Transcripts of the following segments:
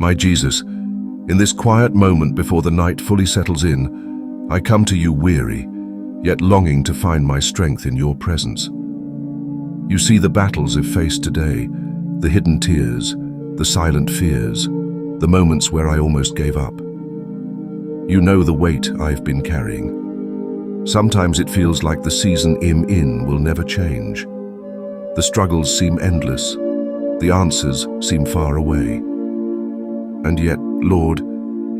My Jesus, in this quiet moment before the night fully settles in, I come to you weary, yet longing to find my strength in your presence. You see the battles I've faced today, the hidden tears, the silent fears, the moments where I almost gave up. You know the weight I've been carrying. Sometimes it feels like the season I'm in will never change. The struggles seem endless, the answers seem far away. And yet, Lord,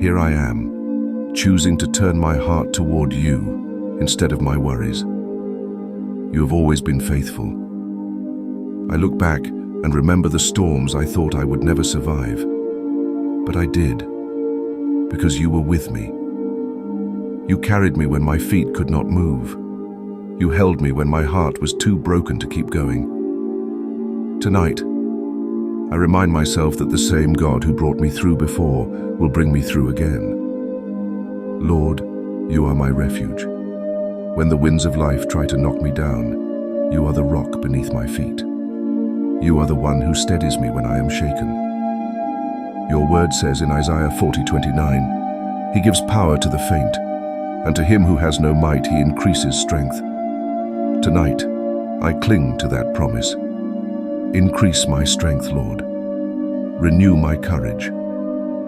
here I am, choosing to turn my heart toward you instead of my worries. You have always been faithful. I look back and remember the storms I thought I would never survive. But I did, because you were with me. You carried me when my feet could not move. You held me when my heart was too broken to keep going. Tonight, I remind myself that the same God who brought me through before will bring me through again. Lord, you are my refuge. When the winds of life try to knock me down, you are the rock beneath my feet. You are the one who steadies me when I am shaken. Your word says in Isaiah 40:29, He gives power to the faint, and to him who has no might He increases strength. Tonight, I cling to that promise. Increase my strength, Lord. Renew my courage.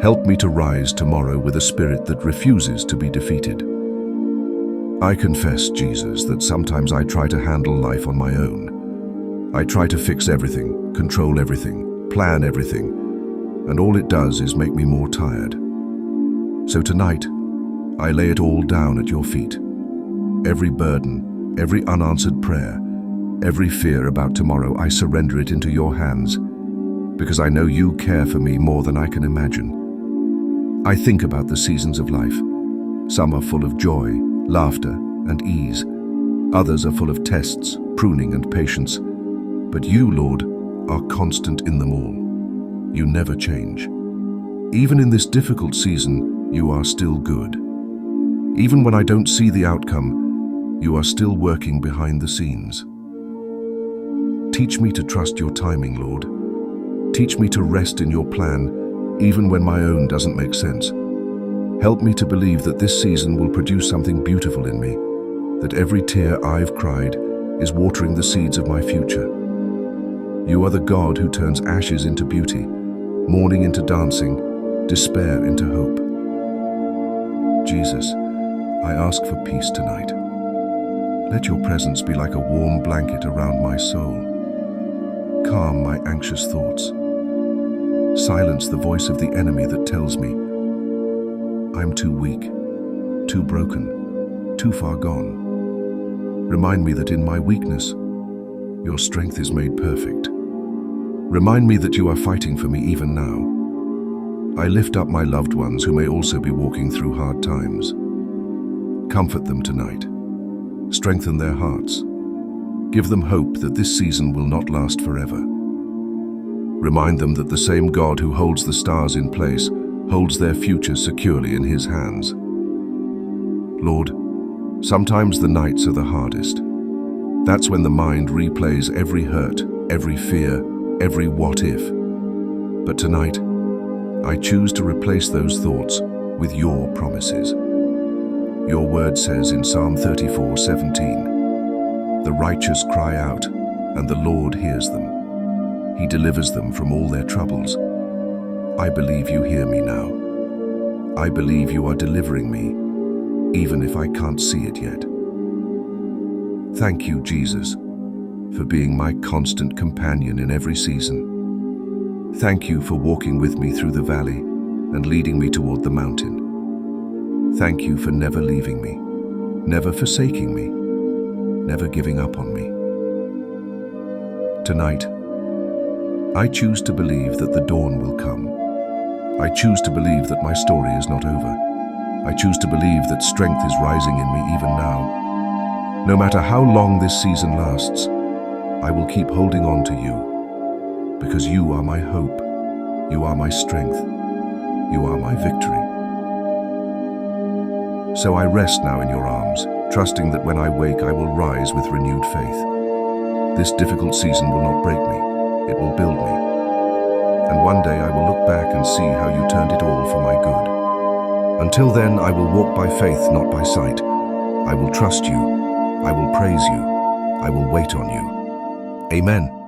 Help me to rise tomorrow with a spirit that refuses to be defeated. I confess, Jesus, that sometimes I try to handle life on my own. I try to fix everything, control everything, plan everything, and all it does is make me more tired. So tonight, I lay it all down at your feet. Every burden, every unanswered prayer, every fear about tomorrow, I surrender it into your hands, because I know you care for me more than I can imagine. I think about the seasons of life. Some are full of joy, laughter, and ease. Others are full of tests, pruning, and patience. But you, Lord, are constant in them all. You never change. Even in this difficult season, you are still good. Even when I don't see the outcome, you are still working behind the scenes. Teach me to trust your timing, Lord. Teach me to rest in your plan, even when my own doesn't make sense. Help me to believe that this season will produce something beautiful in me, that every tear I've cried is watering the seeds of my future. You are the God who turns ashes into beauty, mourning into dancing, despair into hope. Jesus, I ask for peace tonight. Let your presence be like a warm blanket around my soul. Calm my anxious thoughts. Silence the voice of the enemy that tells me I'm too weak, too broken, too far gone. Remind me that in my weakness, your strength is made perfect. Remind me that you are fighting for me even now. I lift up my loved ones who may also be walking through hard times. Comfort them tonight. Strengthen their hearts. Give them hope that this season will not last forever. Remind them that the same God who holds the stars in place holds their future securely in His hands. Lord, sometimes the nights are the hardest. That's when the mind replays every hurt, every fear, every what if. But tonight, I choose to replace those thoughts with your promises. Your word says in Psalm 34:17, the righteous cry out, and the Lord hears them. He delivers them from all their troubles. I believe you hear me now. I believe you are delivering me, even if I can't see it yet. Thank you, Jesus, for being my constant companion in every season. Thank you for walking with me through the valley and leading me toward the mountain. Thank you for never leaving me, never forsaking me, never giving up on me. Tonight, I choose to believe that the dawn will come. I choose to believe that my story is not over. I choose to believe that strength is rising in me even now. No matter how long this season lasts, I will keep holding on to you, because you are my hope, you are my strength, you are my victory. So I rest now in your arms, trusting that when I wake I will rise with renewed faith. This difficult season will not break me, it will build me. And one day I will look back and see how you turned it all for my good. Until then, I will walk by faith, not by sight. I will trust you. I will praise you. I will wait on you. Amen.